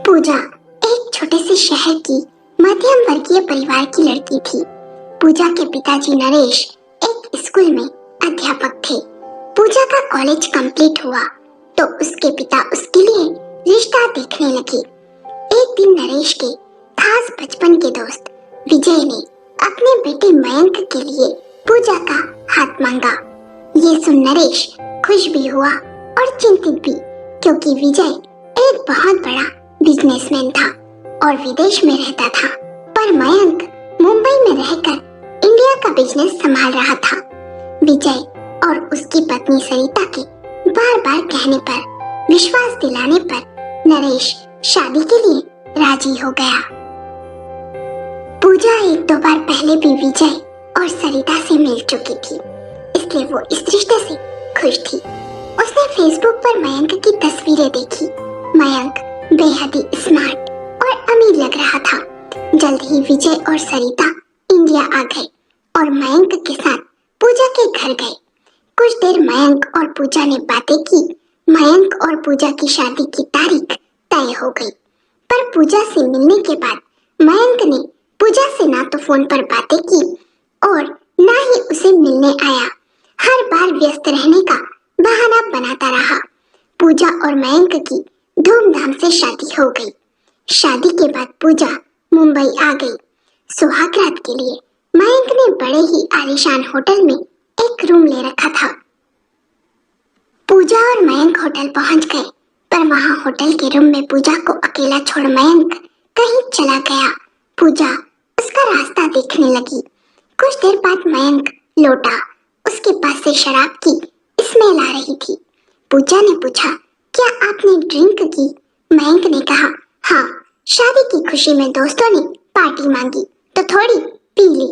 पूजा एक छोटे से शहर की मध्यम वर्गीय परिवार की लड़की थी। पूजा के पिताजी नरेश एक स्कूल में अध्यापक थे। पूजा का कॉलेज कंप्लीट हुआ तो उसके पिता उसके लिए रिश्ता देखने लगे। एक दिन नरेश के खास बचपन के दोस्त विजय ने अपने बेटे मयंक के लिए पूजा का हाथ मांगा। ये सुन नरेश खुश भी हुआ और चिंतित भी, क्योंकि विजय एक बहुत बड़ा बिजनेसमैन था और विदेश में रहता था, पर मयंक मुंबई में रहकर इंडिया का बिजनेस संभाल रहा था। विजय और उसकी पत्नी सरिता के बार बार कहने पर, विश्वास दिलाने पर नरेश शादी के लिए राजी हो गया। पूजा एक दो बार पहले भी विजय और सरिता से मिल चुकी थी, इसलिए वो इस रिश्ते से खुश थी। उसने फेसबुक पर मयंक की तस्वीरें देखी। मयंक बेहद ही स्मार्ट और अमीर लग रहा था। जल्द ही विजय और सरिता इंडिया आ गए और मयंक के साथ पूजा के घर गए। कुछ देर मयंक और पूजा ने बातें की। मयंक और पूजा की शादी की तारीख तय हो गई, पर पूजा से मिलने के बाद मयंक ने पूजा से ना तो फोन पर बातें की और ना ही उसे मिलने आया। हर बार व्यस्त रहने का बहाना बनाता रहा। पूजा और मयंक की धूमधाम से शादी हो गई। शादी के बाद पूजा मुंबई आ गई। सुहागरात के लिए मयंक ने बड़े ही आलीशान होटल में एक रूम ले रखा था। पूजा और मयंक होटल पहुंच गए, पर वहां होटल के रूम में पूजा को अकेला छोड़ मयंक कहीं चला गया। पूजा उसका रास्ता देखने लगी। कुछ देर बाद मयंक लौटा। उसके पास से शराब की स्मेल आ रही थी। पूजा ने पूछा, क्या आपने ड्रिंक की? मयंक ने कहा, हाँ, शादी की खुशी में दोस्तों ने पार्टी मांगी तो थोड़ी पी ली।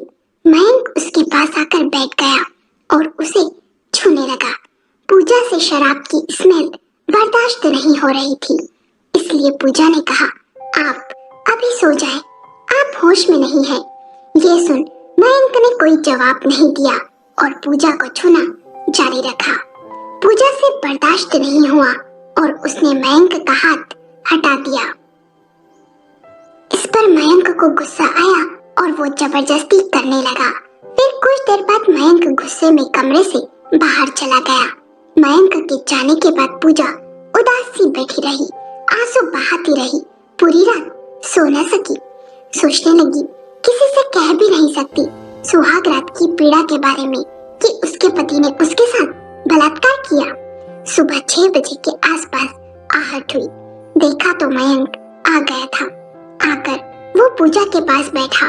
मयंक उसके पास आकर बैठ गया और उसे छूने लगा। पूजा से शराब की स्मेल बर्दाश्त नहीं हो रही थी, इसलिए पूजा ने कहा, आप अभी सो जाएं, आप होश में नहीं हैं। ये सुन मयंक ने कोई जवाब नहीं दिया और पूजा को छूना जारी रखा। पूजा से बर्दाश्त नहीं हुआ और उसने मयंक का हाथ हटा दिया। इस पर मयंक को गुस्सा आया और वो जबरदस्ती करने लगा। फिर कुछ देर बाद मयंक गुस्से में कमरे से बाहर चला गया। मयंक के जाने के बाद पूजा उदास सी बैठी रही, आंसू बहाती रही। पूरी रात सो न सकी। सोचने लगी, किसी से कह भी नहीं सकती सुहाग रात की पीड़ा के बारे में कि उसके पति ने उसके साथ बलात्कार किया। सुबह 6 बजे के आसपास आहट हुई। देखा तो मयंक आ गया था। आकर वो पूजा के पास बैठा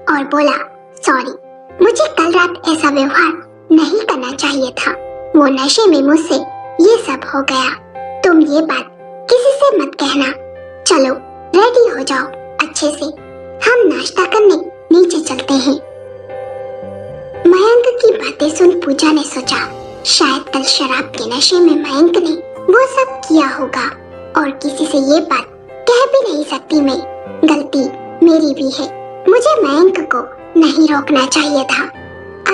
और बोला, सॉरी, मुझे कल रात ऐसा व्यवहार नहीं करना चाहिए था। वो नशे में मुझसे ये सब हो गया। तुम ये बात किसी से मत कहना। चलो रेडी हो जाओ अच्छे से, हम नाश्ता करने नीचे चलते हैं। मयंक की बातें सुन पूजा ने सोचा, शायद कल शराब के नशे में मयंक ने वो सब किया होगा और किसी से ये बात कह भी नहीं सकती मैं। गलती मेरी भी है। मुझे मयंक को नहीं रोकना चाहिए था।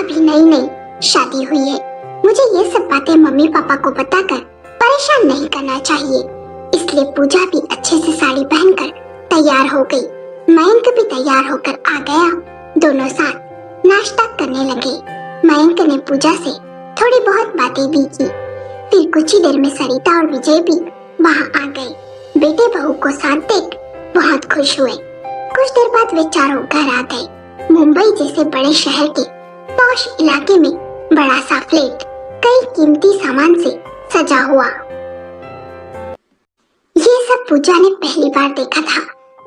अभी नई नई शादी हुई है। मुझे ये सब बातें मम्मी पापा को बताकर परेशान नहीं करना चाहिए। इसलिए पूजा भी अच्छे से साड़ी पहनकर तैयार हो गई। मयंक भी तैयार होकर आ गया। दोनों साथ नाश्ता करने लगे। मयंक ने पूजा से थोड़ी बहुत बातें भी की। फिर कुछ ही देर में सरिता और विजय भी वहां आ गए। बेटे बहू को साथ देख बहुत खुश हुए। कुछ देर बाद वे चारों घर आ गए। मुंबई जैसे बड़े शहर के पॉश इलाके में बड़ा सा फ्लैट कई कीमती सामान से सजा हुआ। ये सब पूजा ने पहली बार देखा था।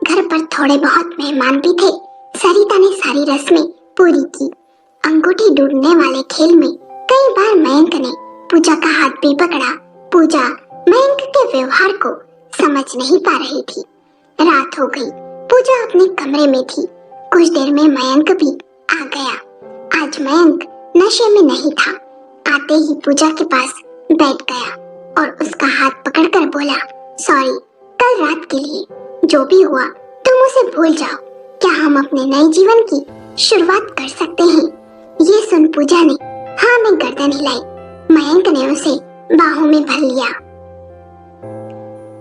घर पर थोड़े बहुत मेहमान भी थे। सरिता ने सारी रस्में पूरी की। अंगूठी ढूंढने वाले खेल में कई बार मयंक ने पूजा का हाथ भी पकड़ा। पूजा मयंक के व्यवहार को समझ नहीं पा रही थी। रात हो गई। पूजा अपने कमरे में थी। कुछ देर में मयंक भी आ गया। आज मयंक नशे में नहीं था। आते ही पूजा के पास बैठ गया और उसका हाथ पकड़कर बोला, सॉरी, कल रात के लिए जो भी हुआ तुम उसे भूल जाओ। क्या हम अपने नए जीवन की शुरुआत कर सकते हैं? ये सुन पूजा ने हाँ में गर्दन हिलाई। मयंक ने उसे बाहों में भर लिया।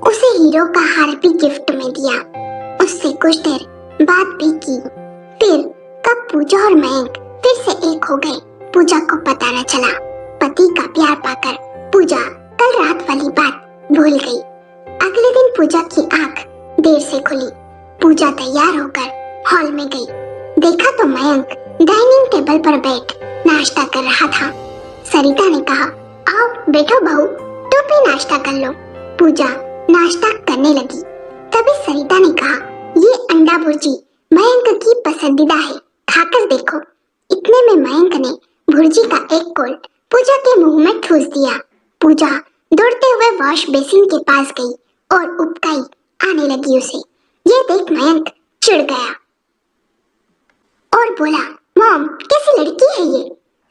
उसे हीरो का हार भी गिफ्ट में दिया। उससे कुछ देर बात भी की। फिर कब पूजा और मयंक फिर से एक हो गए, पूजा को पता न चला। पति का प्यार पाकर पूजा कल रात वाली बात भूल गई। अगले दिन पूजा की आंख देर से खुली। पूजा तैयार होकर हॉल में गई। देखा तो मयंक डाइनिंग टेबल पर बैठ नाश्ता कर रहा था। सरिता ने कहा, आओ बैठो बहू, तुम भी नाश्ता कर लो। पूजा नाश्ता करने लगी। तभी सरिता ने कहा, ये अंडा भुर्जी मयंक की पसंदीदा है, खाकर देखो। इतने में मयंक ने भुर्जी का एक कोल पूजा के मुंह में ठूस दिया। पूजा दौड़ते हुए वॉश बेसिन के पास गई और उबकाई आने लगी उसे। ये देख मयंक चिढ़ गया और बोला, मॉम कैसी लड़की है ये।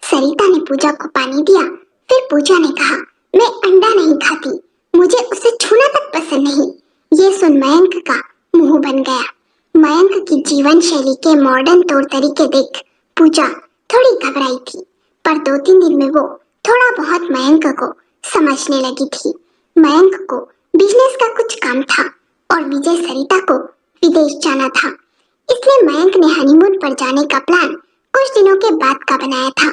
सरिता ने पूजा को पानी दिया। फिर पूजा ने कहा, मैं अंडा नहीं खाती, मुझे उसे छूना तक पसंद नहीं। ये सुन मयंक का मुंह बन गया। मयंक की जीवन शैली के मॉडर्न तौर तरीके देख पूजा थोड़ी घबराई थी, पर 2-3 दिन में वो थोड़ा बहुत मयंक को समझने लगी थी। मयंक को बिजनेस का कुछ काम था और विजय सरिता को विदेश जाना था, इसलिए मयंक ने हनीमून पर जाने का प्लान कुछ दिनों के बाद का बनाया था।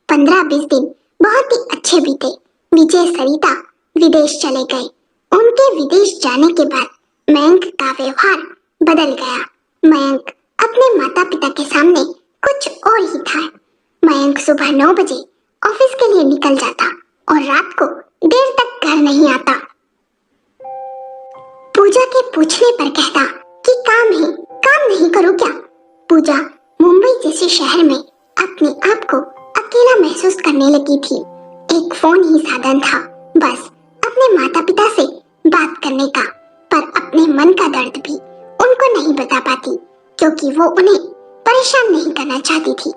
15-20 दिन बहुत ही अच्छे बीते। विजय सरिता विदेश चले गए। उनके विदेश जाने के बाद मयंक का व्यवहार बदल गया। मयंक अपने माता पिता के सामने कुछ और ही था। मयंक सुबह 9 बजे ऑफिस के लिए निकल जाता और रात को देर तक घर नहीं आता। पूजा के पूछने पर कहता कि काम है, काम नहीं करूं क्या। पूजा मुंबई जैसे शहर में अपने आप को अकेला महसूस करने लगी थी। एक फोन ही साधन था बस अपने माता पिता से बात करने का, पर अपने मन का दर्द भी उनको नहीं बता पाती क्योंकि वो उन्हें परेशान नहीं करना चाहती थी।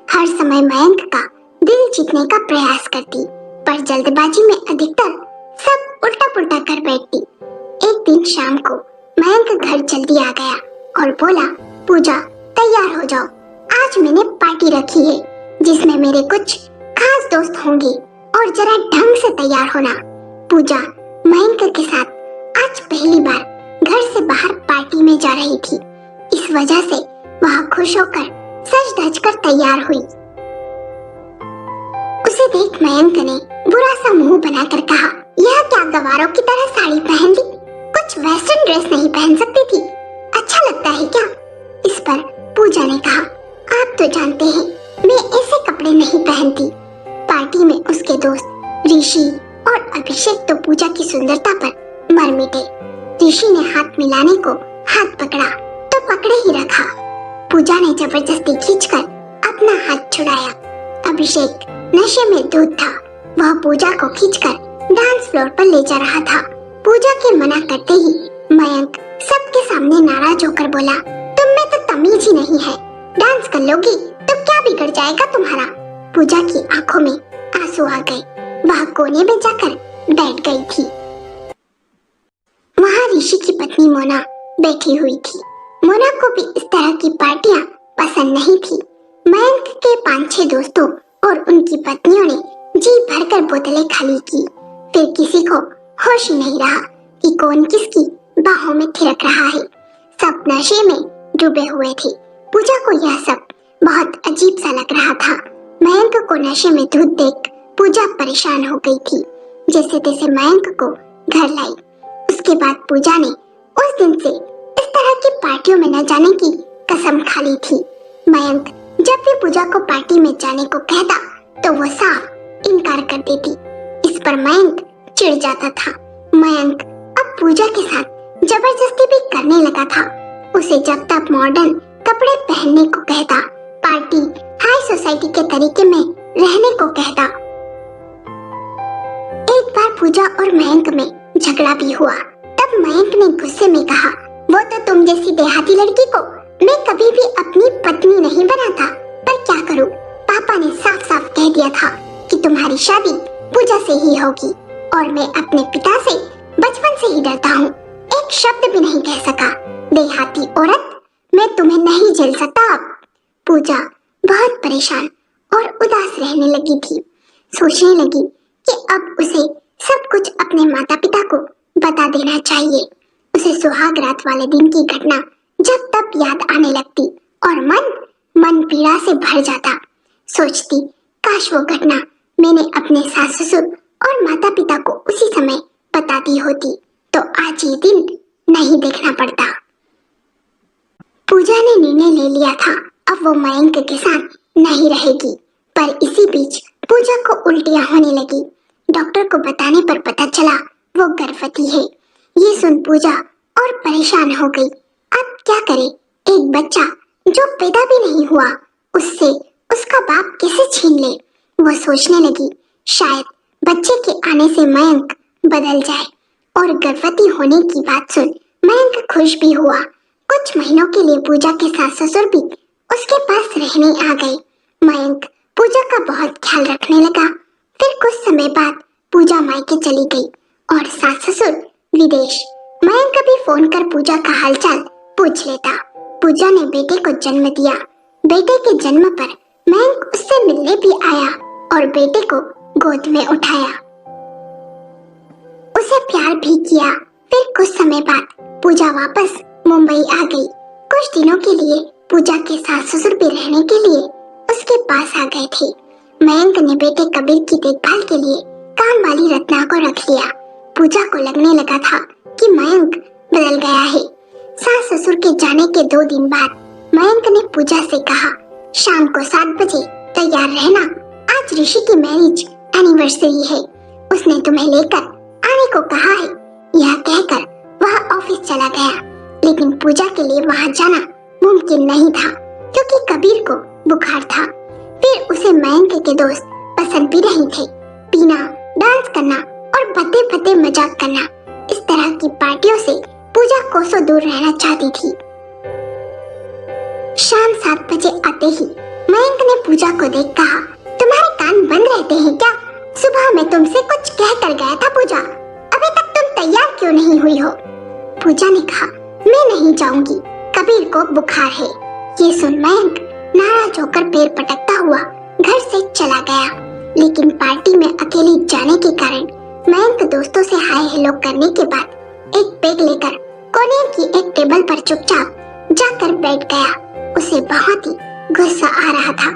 हर समय मयंक का दिल जीतने का प्रयास करती, पर जल्दबाजी में अधिकतर सब उल्टा पुल्टा कर बैठती। एक दिन शाम को मयंक घर जल्दी आ गया और बोला, पूजा तैयार हो जाओ, आज मैंने पार्टी रखी है जिसमें मेरे कुछ खास दोस्त होंगे और जरा ढंग से तैयार होना। पूजा मयंक के साथ आज पहली बार घर से बाहर पार्टी में जा रही थी, इस वजह से वह खुश होकर सज धज कर तैयार हुई। उसे देख मयंक ने बुरा सा मुंह बनाकर कहा, यह क्या गवारों की तरह साड़ी पहन ली, कुछ वेस्टर्न ड्रेस नहीं पहन सकती थी, अच्छा लगता है क्या। इस पर पूजा ने कहा, आप तो जानते हैं मैं ऐसे कपड़े नहीं पहनती। पार्टी में उसके दोस्त ऋषि और अभिषेक तो पूजा की सुंदरता पर मर मिटे। ऋषि ने हाथ मिलाने को हाथ पकड़ा तो पकड़े ही रखा। पूजा ने जबरदस्ती खींचकर अपना हाथ छुड़ाया। अभिषेक नशे में धुत था, वह पूजा को खींचकर डांस फ्लोर पर ले जा रहा था। पूजा के मना करते ही मयंक सबके सामने नाराज होकर बोला, तुम में तो तमीज ही नहीं है, डांस कर लोगी तो क्या बिगड़ जाएगा तुम्हारा। पूजा की आंखों में आंसू आ गए, वह कोने में जाकर बैठ गई थी। वहाँ ऋषि की पत्नी मोना बैठी हुई थी। मोना को भी इस तरह की पार्टियां पसंद नहीं थी। मयंक के 5-6 दोस्तों और उनकी पत्नियों ने जी भरकर बोतलें खाली की। फिर किसी को होश नहीं रहा कि कौन किसकी बाहों में थिरक रहा है। सब नशे में डूबे हुए थे। पूजा को यह सब बहुत अजीब सा लग रहा था। मयंक को नशे में धुत देख पूजा परेशान हो गई थी। जैसे तैसे मयंक को घर लाई। उसके बाद पूजा ने उस दिन से इस तरह की पार्टियों में न जाने की कसम खा ली थी। मयंक जब भी पूजा को पार्टी में जाने को कहता तो वो साफ इनकार कर देती। इस पर मयंक चिढ़ जाता था। मयंक अब पूजा के साथ जबरदस्ती भी करने लगा था। उसे जब तक मॉडर्न कपड़े पहनने को कहता, पार्टी हाई सोसाइटी के तरीके में रहने को कहता। एक बार पूजा और मयंक में झगड़ा भी हुआ। तब मयंक ने गुस्से में कहा, वो तो तुम जैसी देहाती लड़की को मैं कभी भी अपनी पत्नी नहीं बनाता, पर क्या करूं, पापा ने साफ साफ कह दिया था कि तुम्हारी शादी पूजा से ही होगी और मैं अपने पिता से बचपन से ही डरता हूँ। एक शब्द भी नहीं कह सका। देहाती औरत, मैं तुम्हें नहीं झेल सकता अब। पूजा बहुत परेशान और उदास रहने लगी थी। सोचने लगी कि अब उसे सब कुछ अपने माता पिता को बता देना चाहिए। उसे सुहाग रात वाले दिन की घटना जब तब याद आने लगती और मन पीड़ा से भर जाता। सोचती काश वो घटना मैंने अपने सास ससुर और माता पिता को उसी समय बता दी होती तो आज ये दिन नहीं देखना पड़ता। पूजा ने निर्णय ले लिया था अब वो मयंक के साथ नहीं रहेगी, पर इसी बीच पूजा को उल्टियां होने लगी। डॉक्टर को बताने पर पता चला वो गर्भवती है। ये सुन पूजा और परेशान हो गई। अब क्या करे, एक बच्चा जो पैदा भी नहीं हुआ उससे उसका बाप कैसे छीन ले। वो सोचने लगी शायद बच्चे के आने से मयंक बदल जाए और गर्भवती होने की बात सुन मयंक खुश भी हुआ। कुछ महीनों के लिए पूजा के सास ससुर भी उसके पास रहने आ गए। मयंक पूजा का बहुत ख्याल रखने लगा। फिर कुछ समय बाद पूजा मायके चली गई और सास ससुर विदेश। मयंक भी फोन कर पूजा का हालचाल पूछ लेता। पूजा ने बेटे को जन्म दिया। बेटे के जन्म पर मयंक उससे मिलने भी आया और बेटे को गोद में उठाया, उसे प्यार भी किया। फिर कुछ समय बाद पूजा वापस मुंबई आ गई। कुछ दिनों के लिए पूजा के सास ससुर भी रहने के लिए उसके पास आ गए थे। मयंक ने बेटे कबीर की देखभाल के लिए काम वाली रत्ना को रख लिया। पूजा को लगने लगा था कि मयंक बदल गया है। सास ससुर के जाने के 2 दिन बाद मयंक ने पूजा से कहा शाम को 7 बजे तैयार रहना, आज ऋषि की मैरिज एनिवर्सरी है, उसने तुम्हें लेकर आने को कहा है। यह कहकर वह ऑफिस चला गया, लेकिन पूजा के लिए वहां जाना मुमकिन नहीं था क्योंकि कबीर को बुखार था। फिर उसे मयंक के दोस्त पसंद भी नहीं थे। पीना, डांस करना और भद्दे भद्दे मजाक करना, इस तरह की पार्टियों से पूजा कोसों दूर रहना चाहती थी। शाम 7 बजे आते ही मयंक ने पूजा को देख कहा तुम्हारे कान बंद रहते हैं क्या? सुबह मैं तुमसे कुछ कह कर गया था पूजा, अभी तक तुम तैयार क्यों नहीं हुई हो? पूजा ने कहा मैं नहीं जाऊंगी, कबीर को बुखार है। ये सुन मयंक नाराज होकर पैर पटकता हुआ घर से चला गया। लेकिन पार्टी में अकेले जाने के कारण मयंक दोस्तों से हाय हेलो करने के बाद एक बैग लेकर कोने की एक टेबल पर चुपचाप जाकर बैठ गया। उसे बहुत ही गुस्सा आ रहा था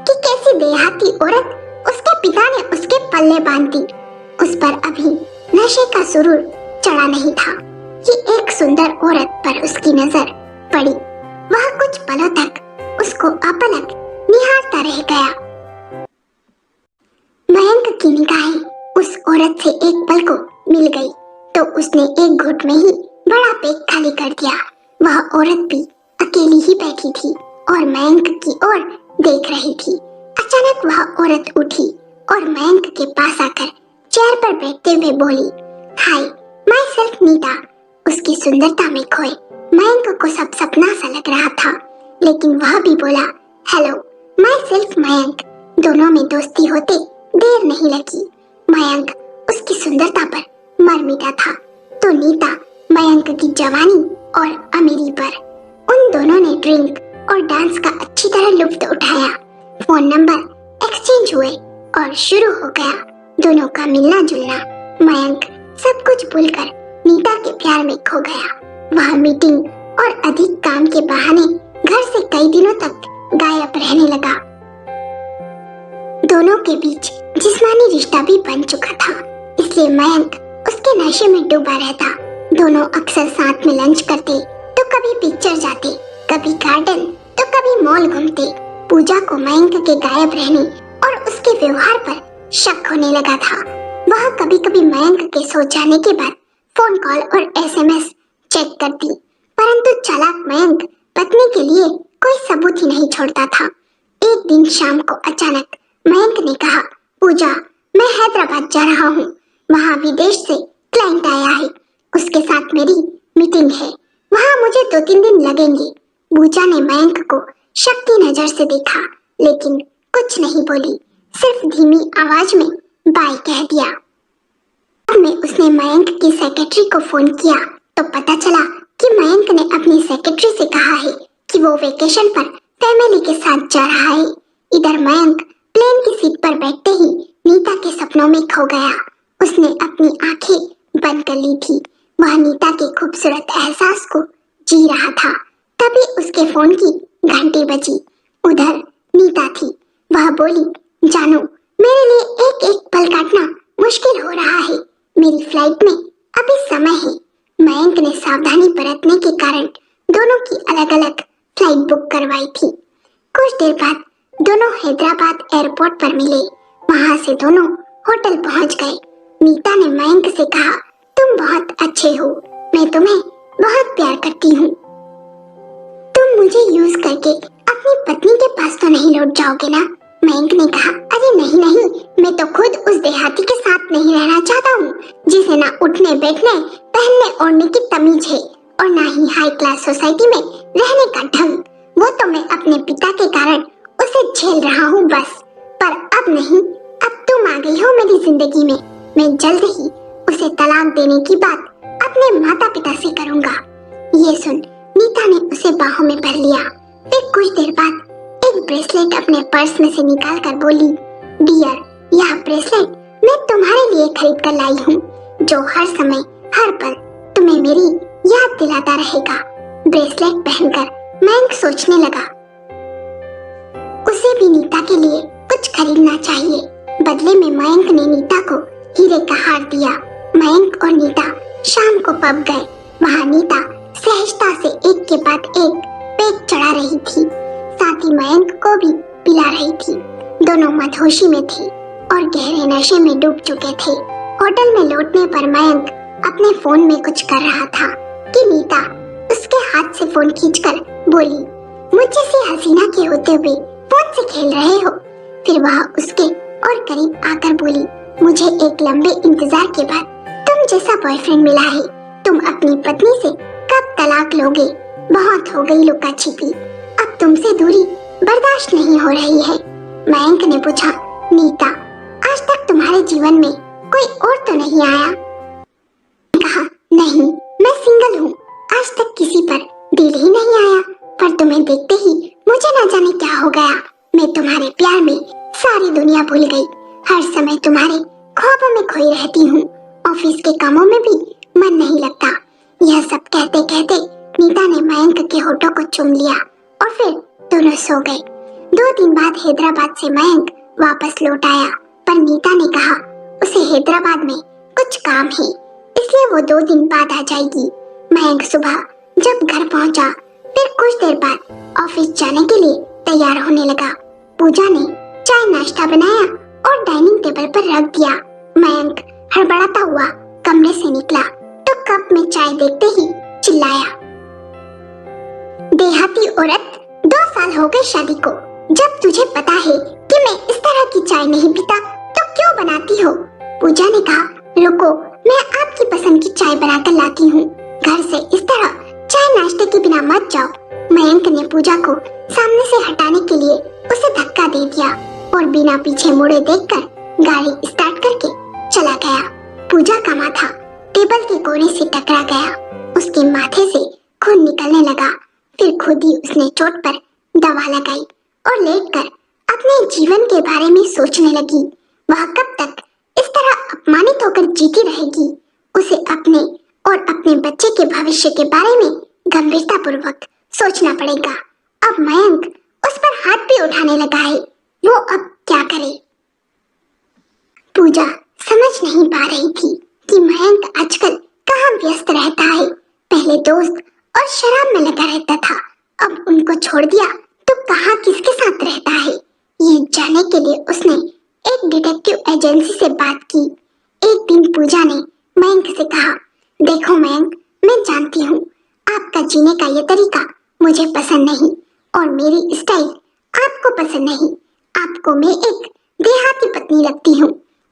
कि कैसी देहाती औरत उसके पिता ने उसके पल्ले बांध दी। उस पर अभी नशे का सुरूर चढ़ा नहीं था कि एक सुंदर औरत पर उसकी नजर पड़ी। वह कुछ पलों तक उसको अपलक निहारता रह गया। मयंक की निगाहें उस औरत से एक पल को मिल गई तो उसने एक घुट में ही बड़ा पेट खाली कर दिया। वह औरत भी अकेली ही बैठी थी और मयंक की ओर देख रही थी। अचानक वह औरत उठी और मयंक के पास आकर चेयर पर बैठते हुए बोली हाय, माय सेल्फ नीता। उसकी सुंदरता में खोए मयंक को सब सपना सा लग रहा था, लेकिन वह भी बोला हेलो, माय सेल्फ मयंक। दोनों में दोस्ती होते देर नहीं लगी। मयंक उसकी सुंदरता पर मर मिटा था तो नीता मयंक की जवानी और अमीरी पर। उन दोनों ने ड्रिंक और डांस का अच्छी तरह लुत्फ उठाया। फोन नंबर एक्सचेंज हुए और शुरू हो गया दोनों का मिलना जुलना। मयंक सब कुछ भूलकर नीता के प्यार में खो गया। वह मीटिंग और अधिक काम के बहाने घर से कई दिनों तक गायब रहने लगा। दोनों के बीच जिस्मानी रिश्ता भी बन चुका था, इसलिए मयंक उसके नशे में डूबा रहता। दोनों अक्सर साथ में लंच करते तो कभी पिक्चर जाते, कभी गार्डन तो कभी मॉल घूमते। पूजा को मयंक के गायब रहने और उसके व्यवहार पर शक होने लगा था। वह कभी कभी मयंक के सो जाने के बाद फोन कॉल और एसएमएस चेक करती, परंतु चालाक मयंक पत्नी के लिए कोई सबूत ही नहीं छोड़ता था। एक दिन शाम को अचानक मयंक ने कहा पूजा, मैं हैदराबाद जा रहा हूँ, वहाँ विदेश से क्लाइंट आया है, उसके साथ मेरी मीटिंग है, वहाँ मुझे 2-3 दिन लगेंगे। पूजा ने मयंक को शक की नजर से देखा, लेकिन कुछ नहीं बोली, सिर्फ धीमी आवाज में बाय कह दिया। बाद में उसने मयंक की सेक्रेटरी को फोन किया तो पता चला कि मयंक ने अपनी सेक्रेटरी से कहा है कि वो वेकेशन पर फैमिली के साथ जा रहा है। इधर मयंक प्लेन की सीट पर बैठते ही नीता के सपनों में खो गया। उसने अपनी आंखें बंद कर ली थी। वह नीता के खूबसूरत एहसास को जी रहा था। तभी उसके फोन की घंटी बजी। उधर नीता थी। वह बोली, जानू, मेरे लिए एक एक पल काटना मुश्किल हो रहा है। मेरी फ्लाइट में अभी समय है। मयंक ने सावधानी बरतने के कारण दोनों की अलग अलग फ्लाइट बुक करवाई थी। कुछ देर बाद दोनों हैदराबाद एयरपोर्ट पर मिले। वहां से दोनों होटल पहुंच गए। नीता ने मयंक से कहा, तुम बहुत अच्छे हो, मैं तुम्हें बहुत प्यार करती हूँ। तुम मुझे यूज करके अपनी पत्नी के पास तो नहीं लौट जाओगे ना? मयंक ने कहा, अरे नहीं नहीं, मैं तो खुद उस देहाती के साथ नहीं रहना चाहता हूँ जिसे ना उठने बैठने पहनने ओढ़ने की तमीज है और ना ही हाई क्लास सोसाइटी में रहने का ढंग। वो तो मैं अपने पिता के कारण उसे झेल रहा हूँ बस। पर अब नहीं, अब तुम आ गई हो मेरी जिंदगी में। मैं जल्द ही उसे तलाक देने की बात अपने माता पिता से करूँगा। ये सुन नीता ने उसे बाहों में भर लिया। फिर कुछ देर बाद एक ब्रेसलेट अपने पर्स में से निकाल कर बोली, डियर, यह ब्रेसलेट मैं तुम्हारे लिए खरीद कर लाई हूँ, जो हर समय हर पल तुम्हें मेरी याद दिलाता रहेगा। ब्रेसलेट पहनकर मयंक सोचने लगा, उसे भी नीता के लिए कुछ खरीदना चाहिए। बदले में मयंक ने नीता को हीरे का हार दिया। मयंक और नीता शाम को पब गए। वहाँ नीता सहजता से एक के बाद एक पेग चढ़ा रही थी, साथ ही मयंक को भी पिला रही थी। दोनों मदहोशी में थे और गहरे नशे में डूब चुके थे। होटल में लौटने पर मयंक अपने फोन में कुछ कर रहा था कि नीता उसके हाथ से फोन खींचकर बोली, मुझे से हसीना के होते हुए फोन से खेल रहे हो? फिर वह उसके और करीब आकर बोली, मुझे एक लंबे इंतजार के बाद तुम जैसा बॉयफ्रेंड मिला है। तुम अपनी पत्नी से कब तलाक लोगे? बहुत हो गई लुका छिपी, अब तुमसे दूरी बर्दाश्त नहीं हो रही है। मयंक ने पूछा, नीता, आज तक तुम्हारे जीवन में कोई और तो नहीं आया? कहा, नहीं, मैं सिंगल हूँ। आज तक किसी पर दिल ही नहीं आया, पर तुम्हें देखते ही मुझे न जाने क्या हो गया। मैं तुम्हारे प्यार में सारी दुनिया भूल गई। हर समय तुम्हारे ख्वाबों में खोई रहती हूँ। ऑफिस के कामों में भी मन नहीं लगता। यह सब कहते कहते नीता ने मयंक के होठों को चूम लिया और फिर दोनों सो गए। 2 दिन बाद हैदराबाद से मयंक वापस लौट आया, पर नीता ने कहा उसे हैदराबाद में कुछ काम है, इसलिए वो 2 दिन बाद आ जाएगी। मयंक सुबह जब घर पहुंचा, फिर कुछ देर बाद ऑफिस जाने के लिए तैयार होने लगा। पूजा ने चाय नाश्ता बनाया और डाइनिंग टेबल पर रख दिया। मयंक हड़बड़ाता हुआ कमरे से निकला तो कप में चाय देखते ही चिल्लाया, देहाती औरत, 2 साल हो गए शादी को। जब तुझे पता है कि मैं इस तरह की चाय नहीं पीता तो क्यों बनाती हो? पूजा ने कहा, रुको, मैं आपकी पसंद की चाय बनाकर लाती हूँ। घर से इस तरह चाय नाश्ते के बिना मत जाओ। मयंक ने पूजा को सामने से हटाने के लिए उसे धक्का दे दिया और बिना पीछे मुड़े देखकर गाड़ी स्टार्ट करके चला गया। पूजा का माथा टेबल के कोने से टकरा गया। उसके माथे से खून निकलने लगा। फिर खुद ही उसने चोट पर दवा लगाई और लेटकर अपने जीवन के बारे में सोचने लगी। वह कब तक इस तरह अपमानित होकर जीती रहेगी? उसे अपने और अपने बच्चे के भविष्य के बारे में गंभीरता पूर्वक सोचना पड़ेगा। अब मयंक उस पर हाथ भी उठाने लगा है, वो अब क्या करे? पूजा समझ नहीं पा रही थी कि मयंक आजकल कहाँ व्यस्त रहता है। पहले दोस्त और शराब में लगा रहता था, अब उनको छोड़ दिया तो कहाँ किसके साथ रहता है? ये जानने के लिए उसने एक डिटेक्टिव एजेंसी से बात की। एक दिन पूजा ने मयंक से कहा, देखो मयंक, मैं जानती हूँ आपका जीने का ये तरीका मुझे पसंद नहीं और मेरी स्टाइल आपको पसंद नहीं। आपको मैं एक देहाती पत्नी लगती हूँ,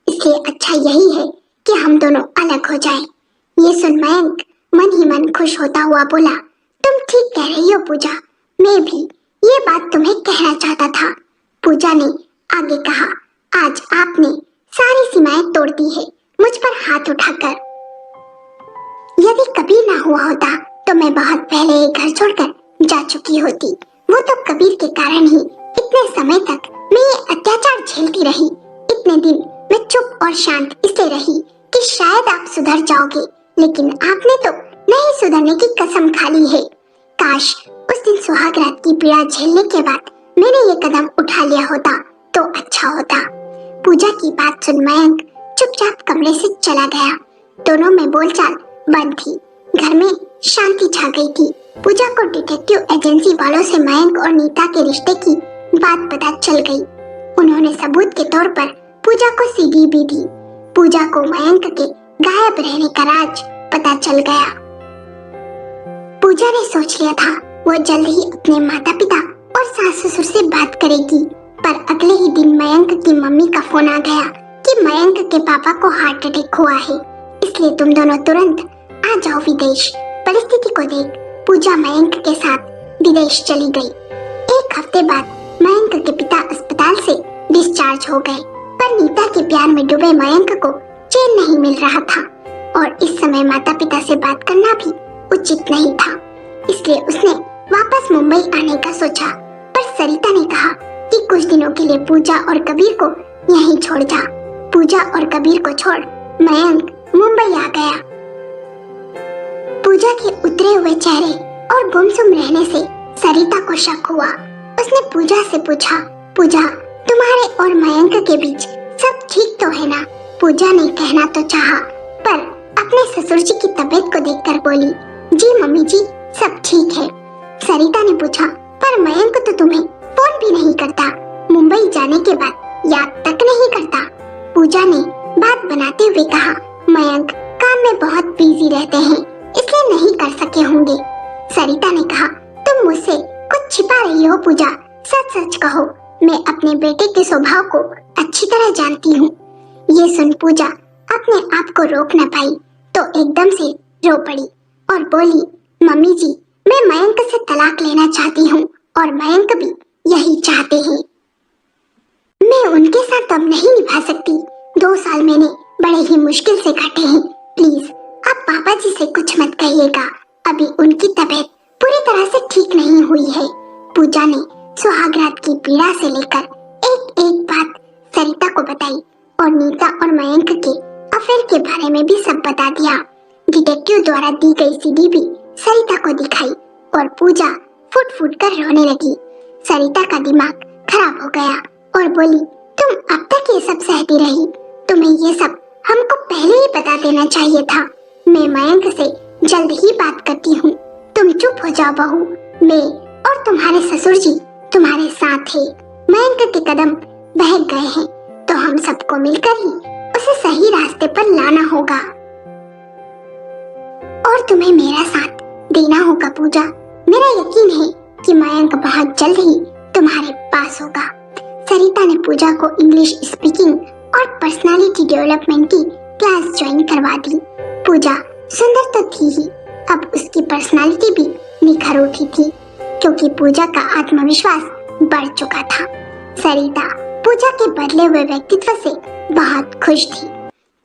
इसलिए अच्छा यही है कि हम दोनों अलग हो जाएं। ये सुन मयंक मन ही मन खुश होता हुआ बोला, तुम ठीक कह रही हो पूजा, मैं भी ये बात तुम्हें कहना चाहता था। पूजा ने आगे कहा, आज आपने सारी सीमाएं तोड़ दी है मुझ पर हाथ उठाकर। यदि कबीर ना हुआ होता तो मैं बहुत पहले ये घर छोड़कर जा चुकी होती। वो तो कबीर के कारण ही इतने समय तक मैं ये अत्याचार झेलती रही। इतने दिन मैं चुप और शांत इसलिए रही कि शायद आप सुधर जाओगे, लेकिन आपने तो नहीं सुधरने की कसम खा ली है। काश उस दिन सुहाग रात की पीड़ा झेलने के बाद मैंने ये कदम उठा लिया होता तो अच्छा होता। पूजा की बात सुन मयंक चुपचाप कमरे से चला गया। दोनों में बोलचाल बंद थी। घर में शांति छा गई थी। पूजा को डिटेक्टिव एजेंसी वालों से मयंक और नीता के रिश्ते की बात पता चल गई। उन्होंने सबूत के तौर पर पूजा को सीडी भी दी। पूजा को मयंक के गायब रहने का राज पता चल गया। पूजा ने सोच लिया था वो जल्द ही अपने माता पिता और सास ससुर से बात करेगी, पर अगले ही दिन मयंक की मम्मी का फोन आ गया कि मयंक के पापा को हार्ट अटैक हुआ है, इसलिए तुम दोनों तुरंत आ जाओ विदेश। परिस्थिति को देख पूजा मयंक के साथ विदेश चली गई। एक हफ्ते बाद मयंक के पिता अस्पताल से डिस्चार्ज हो गए, पर नीता के प्यार में डूबे मयंक को चैन नहीं मिल रहा था और इस समय माता पिता से बात करना भी उचित नहीं था, इसलिए उसने वापस मुंबई आने का सोचा। पर सरिता ने कहा कि कुछ दिनों के लिए पूजा और कबीर को यहीं छोड़ जा। पूजा और कबीर को छोड़ मयंक मुंबई आ गया। पूजा के उतरे हुए चेहरे और गुमसुम रहने से सरिता को शक हुआ। उसने पूजा से पूछा, पूजा तुम्हारे और मयंक के बीच सब ठीक तो है ना? पूजा ने कहना तो चाहा, पर अपने ससुर जी की तबीयत को देखकर बोली, जी मम्मी जी सब ठीक है। सरिता ने पूछा, पर मयंक तो तुम्हें फोन भी नहीं करता, मुंबई जाने के बाद याद तक नहीं करता। पूजा ने बात बनाते हुए कहा, मयंक काम में बहुत बिजी रहते हैं, इसलिए नहीं कर सके होंगे। सरिता ने कहा, तुम मुझसे कुछ छिपा रही हो पूजा, सच सच कहो, मैं अपने बेटे के स्वभाव को अच्छी तरह जानती हूँ। ये सुन पूजा अपने आप को रोक न पाई तो एकदम से रो पड़ी और बोली, मम्मी जी मैं मयंक से तलाक लेना चाहती हूँ और मयंक भी यही चाहते हैं। मैं उनके साथ अब नहीं निभा सकती। 2 साल मैंने बड़े ही मुश्किल से काटे हैं। प्लीज आप पापा जी से कुछ मत कहिएगा, अभी उनकी तबीयत पूरी तरह से ठीक नहीं हुई है। पूजा ने सुहागरात की पीड़ा से लेकर एक एक बात सरिता को बताई और नीता और मयंक के अफेयर के बारे में भी सब बता दिया। डिटेक्टिव द्वारा दी गई सीडी भी सरिता को दिखाई और पूजा फुट फुट कर रोने लगी। सरिता का दिमाग खराब हो गया और बोली, तुम अब तक ये सब सहती रही, तुम्हें ये सब हमको पहले ही बता देना चाहिए था। मैं मयंक से जल्द ही बात करती हूँ, तुम चुप हो जाओ बहू, मैं और तुम्हारे ससुर जी तुम्हारे साथ है। मयंक के कदम बहक गए हैं तो हम सबको मिलकर ही उसे सही रास्ते पर लाना होगा और तुम्हें मेरा साथ देना होगा पूजा। मेरा यकीन है कि मयंक बहुत जल्द ही तुम्हारे पास होगा। सरिता ने पूजा को इंग्लिश स्पीकिंग और पर्सनालिटी डेवलपमेंट की क्लास ज्वाइन करवा दी। पूजा सुंदर तो थी ही, अब उसकी पर्सनालिटी भी निखर उठी थी क्योंकि पूजा का आत्मविश्वास बढ़ चुका था। सरिता पूजा के बदले हुए व्यक्तित्व से बहुत खुश थी।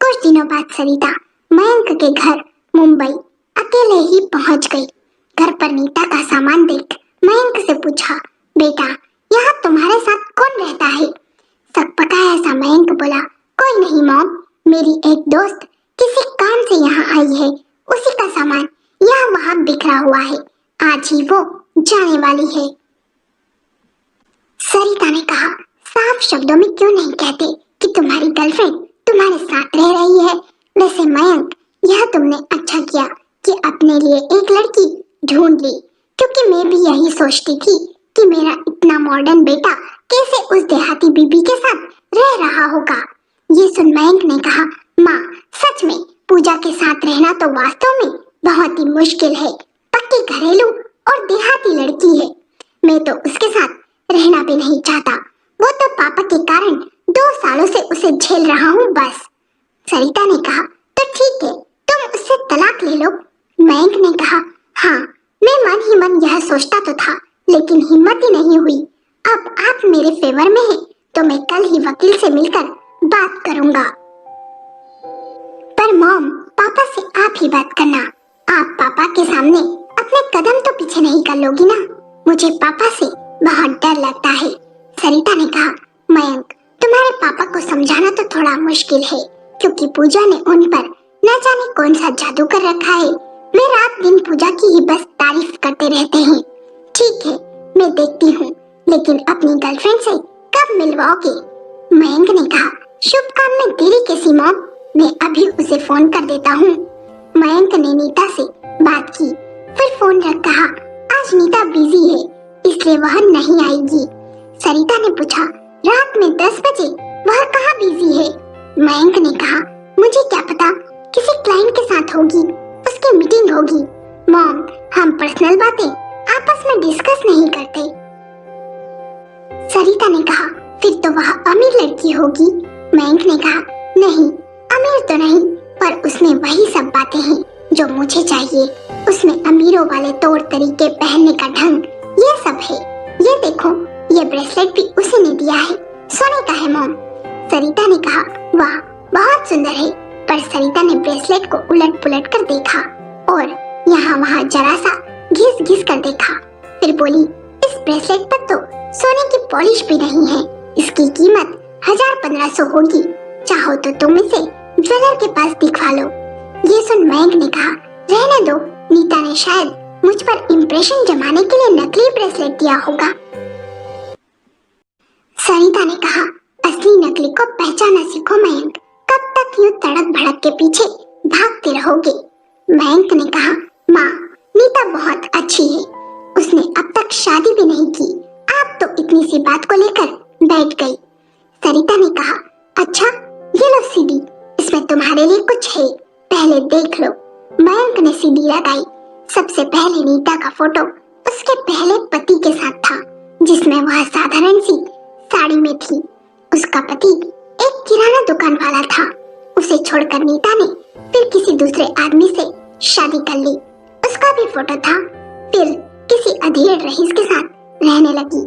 कुछ दिनों बाद सरिता मयंक के घर मुंबई अकेले ही पहुंच गई। घर पर नीता का सामान देख मयंक से पूछा, बेटा यहाँ तुम्हारे साथ कौन रहता है? सकपकाया सा मयंक बोला, कोई नहीं मॉम, मेरी एक दोस्त किसी काम से यहाँ आई है, उसी का सामान यहाँ वहाँ बिखरा हुआ है, आज ही वो जाने वाली है। सरिता ने कहा, साफ शब्दों में क्यों नहीं कहते कि तुम्हारी गर्लफ्रेंड तुम्हारे साथ रह रही है? वैसे मयंक यह तुमने अच्छा किया कि अपने लिए एक लड़की ढूंढ ली, क्योंकि मैं भी यही सोचती थी कि मेरा इतना मॉडर्न बेटा कैसे उस देहाती बीबी के साथ रह रहा होगा। ये सुन मयंक ने कहा, माँ सच में पूजा के साथ रहना तो वास्तव में बहुत ही मुश्किल है। पक्की घरेलू और देहाती लड़की है, मैं तो उसके साथ रहना भी नहीं चाहता। वो तो पापा के कारण 2 सालों से उसे झेल रहा हूँ बस। सरिता ने कहा, तो ठीक है, तुम उससे तलाक ले लो। मयंक ने कहा, हाँ मैं मन ही मन यह सोचता तो था, लेकिन हिम्मत ही नहीं हुई। अब आप मेरे फेवर में हैं, तो मैं कल ही वकील से मिलकर बात करूंगा। पर मॉम, पापा से आप ही बात करना। आप पापा के सामने अपने कदम तो पीछे नहीं कर लोगी ना? मुझे पापा से बहुत डर लगता है। सरिता ने कहा, मयंक तुम्हारे पापा को समझाना तो थोड़ा मुश्किल है, क्योंकि पूजा ने उन पर न जाने कौन सा जादू कर रखा है। वे रात दिन पूजा की ही बस तारीफ करते रहते हैं। ठीक है, मैं देखती हूँ, लेकिन अपनी गर्लफ्रेंड से कब मिलवाओगे? मयंक ने कहा। शुभ काम में देरी कैसी मॉम, मैं अभी उसे फोन कर देता हूँ। मयंक ने नीता से बात की, फिर फोन रख कहा, आज नीता बिजी है इसलिए वह नहीं आएगी। सरिता ने पूछा, रात में 10 बजे वह कहाँ बिजी है? मयंक ने कहा, मुझे क्या पता, किसी क्लाइंट के साथ होगी, उसकी मीटिंग होगी। मॉम, हम पर्सनल बातें आपस में डिस्कस नहीं करते। सरिता ने कहा, फिर तो वह अमीर लड़की होगी। मयंक ने कहा, नहीं, अमीर तो नहीं, पर उसमें वही सब बातें हैं जो मुझे चाहिए। उसमें अमीरों वाले तौर तरीके, पहनने का ढंग, ये सब है। ये देखो, ये ब्रेसलेट भी उसी ने दिया है, सोने का है मॉम। सरिता ने कहा, वाह, बहुत सुंदर है। पर सरिता ने ब्रेसलेट को उलट पुलट कर देखा और यहाँ वहाँ जरा सा घिस घिस कर देखा। फिर बोली, इस ब्रेसलेट पर तो सोने की पॉलिश भी नहीं है। इसकी कीमत 1000-1500 होगी। चाहो तो तुम इसे ज्वेलर के पास दिखवा लो। ये सुन मयंक ने कहा, रहने दो, नीता ने शायद मुझ पर इम्प्रेशन जमाने के लिए नकली ब्रेसलेट दिया होगा। सरिता ने कहा, असली नकली को पहचाना सीखो मयंक, कब तक यूं तड़क भड़क के पीछे भागते रहोगे? मयंक ने कहा, माँ, नीता बहुत अच्छी है, उसने अब तक शादी भी नहीं की, आप तो इतनी सी बात को लेकर बैठ गई। सरिता ने कहा, अच्छा, ये लो सीडी, इसमें तुम्हारे लिए कुछ है, पहले देख लो। मयंक ने सीडी लगाई। सबसे पहले नीता का फोटो उसके पहले पति के साथ था, जिसमें वह साधारण सी साड़ी में थी। उसका पति एक किराना दुकान वाला था। उसे छोड़कर नीता ने फिर किसी दूसरे आदमी से शादी कर ली। उसका भी फोटो था। फिर किसी अधेड़ रईस के साथ रहने लगी।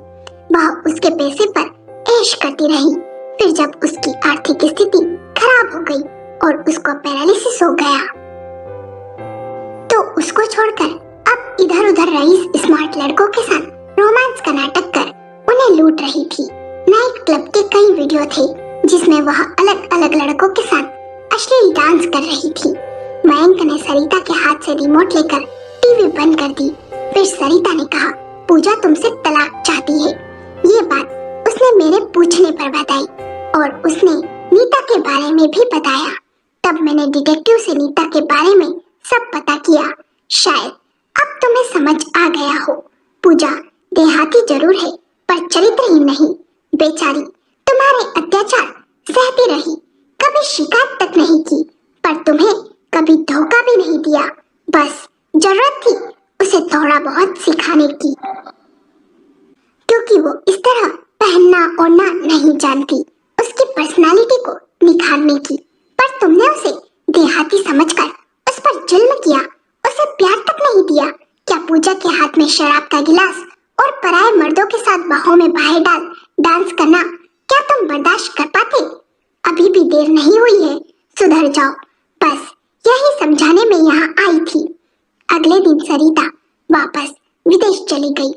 वह उसके पैसे पर ऐश करती रही। फिर जब उसकी आर्थिक स्थिति खराब हो गई और उसको पैरालिसिस हो गया, तो उसको छोड़कर अब इधर उधर रईस स्मार्ट लड़कों के साथ रोमांस का नाटक कर उन्हें लूट रही थी। नाइट क्लब के कई वीडियो थे जिसमें वह अलग अलग लड़कों के साथ अश्लील डांस कर रही थी। मयंक ने सरिता के हाथ से रिमोट लेकर टीवी बंद कर दी। फिर सरिता ने कहा, पूजा तुमसे तलाक चाहती है। ये बात उसने मेरे पूछने पर बताई और उसने नीता के बारे में भी बताया। तब मैंने डिटेक्टिव से नीता के बारे में सब पता किया। शायद अब तुम्हें समझ आ गया हो। पूजा देहाती जरूर है, पर चरित्रहीन नहीं। बेचारी तुम्हारे अत्याचार सहती रही, कभी शिकायत तक नहीं की, पर तुम्हें कभी धोखा भी नहीं दिया। बस जरूरत थी उसे थोड़ा बहुत सिखाने की, क्योंकि वो इस तरह पहनना ओढ़ना नहीं जानती, उसकी पर्सनालिटी को निखारने की। पर तुमने उसे देहाती समझकर उस पर जुल्म किया, उसे प्यार तक नहीं दिया। क्या पूजा के हाथ में शराब का गिलास और पराये मर्दों के साथ बाहों में बाहें डाल डांस करना क्या तुम बर्दाश्त कर पाते? अभी भी देर नहीं हुई है, सुधर जाओ। बस यही समझाने में यहाँ आई थी। अगले दिन सरिता वापस विदेश चली गई।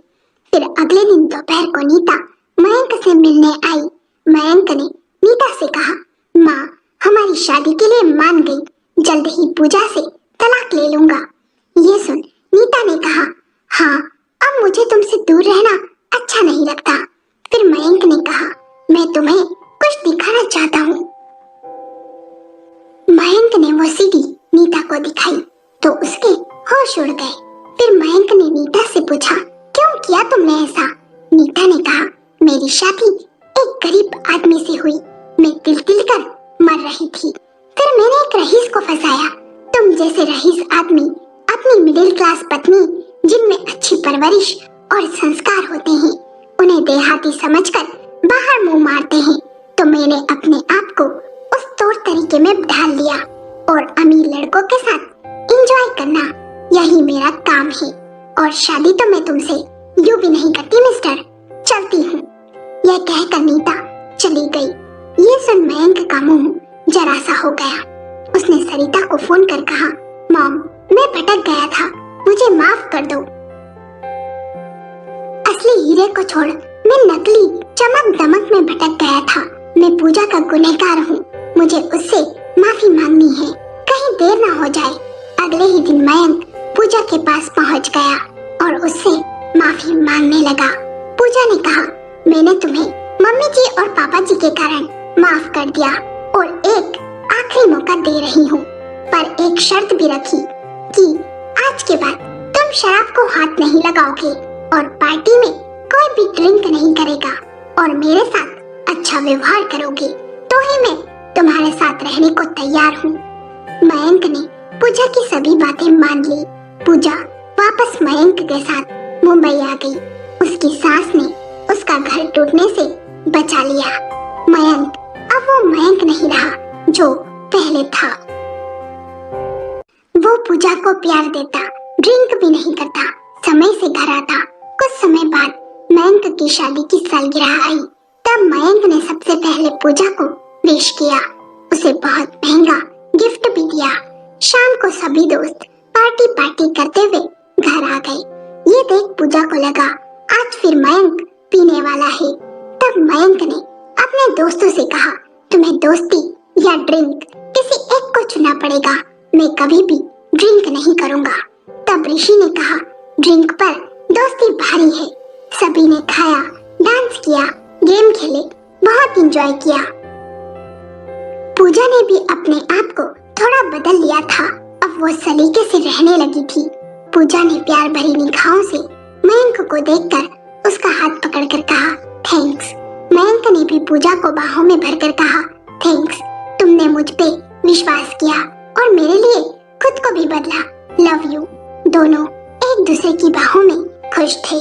फिर अगले दिन दोपहर को नीता मयंक से मिलने आई। मयंक ने नीता से कहा, माँ, हमारी शादी के लिए मान गई, जल्द ही पूजा से तलाक ले लूंगा। ये सुन नीता ने कहा, हाँ, अब मुझे तुमसे दूर रहना अच्छा नहीं लगता। फिर मयंक ने कहा, मैं तुम्हें कुछ दिखाना चाहता हूँ। मयंक ने वो सीडी नीता को दिखाई तो उसके होश उड़ गए। फिर मयंक ने नीता से पूछा, क्यों किया तुमने ऐसा? नीता ने कहा, मेरी शादी एक गरीब आदमी से हुई, मैं तिल तिल कर मर रही थी। फिर मैंने एक रईस को फंसाया। तुम जैसे रईस आदमी अपनी मिडिल क्लास पत्नी, जिनमें अच्छी परवरिश और संस्कार होते हैं, उन्हें देहाती समझकर बाहर मुंह मारते हैं। तो मैंने अपने आप को उस तौर तरीके में ढाल लिया और अमीर लड़कों के साथ एंजॉय करना, यही मेरा काम है। और शादी तो मैं तुमसे यूं भी नहीं करती मिस्टर, चलती हूँ। यह कहकर नीता चली गई। ये सुन मयंक का मुंह जरा सा हो गया। उसने सरिता को फोन कर कहा, मॉम, मैं भटक गया था, मुझे माफ कर दो। असली हीरे को छोड़ मैं नकली चमक दमक में भटक गया था। मैं पूजा का गुनहगार हूँ, मुझे उससे माफी मांगनी है, कहीं देर ना हो जाए। अगले ही दिन मयंक पूजा के पास पहुंच गया और उससे माफी मांगने लगा। पूजा ने कहा, मैंने तुम्हें मम्मी जी और पापा जी के कारण माफ कर दिया और एक आखिरी मौका दे रही हूँ, पर एक शर्त भी रखी कि आज के बाद तुम शराब को हाथ नहीं लगाओगे और पार्टी में कोई भी ड्रिंक नहीं करेगा और मेरे साथ अच्छा व्यवहार करोगे तो ही मैं तुम्हारे साथ रहने को तैयार हूँ। मयंक ने पूजा की सभी बातें मान ली। पूजा वापस मयंक के साथ मुंबई आ गई। उसकी सास ने उसका घर टूटने से बचा लिया। मयंक अब वो मयंक नहीं रहा जो पहले था। वो पूजा को प्यार देता, ड्रिंक भी नहीं करता, समय से घर आता। कुछ समय बाद मयंक की शादी की सालगिरह आई। तब मयंक ने सबसे पहले पूजा को विश किया, उसे बहुत महंगा गिफ्ट भी दिया। शाम को सभी दोस्त पार्टी करते हुए घर आ गए। ये देख पूजा को लगा आज फिर मयंक पीने वाला है। तब मयंक ने अपने दोस्तों से कहा, तुम्हें दोस्ती या ड्रिंक किसी एक को चुनना पड़ेगा, मैं कभी भी ड्रिंक नहीं करूंगा। तब ऋषि ने कहा, ड्रिंक पर दोस्ती भारी है। सभी ने खाया, डांस किया, गेम खेले, बहुत एंजॉय किया। पूजा ने भी अपने आप को थोड़ा बदल लिया था। अब वो सलीके से रहने लगी थी। पूजा ने प्यार भरी निगाहों से मयंक को देखकर उसका हाथ पकड़कर कहा, थैंक्स। मयंक ने भी पूजा को बाहों में भरकर कहा, थैंक्स, तुमने मुझ पे विश्वास किया और मेरे लिए खुद को भी बदला। Love you. दोनों एक दूसरे की बाहों में खुश थे।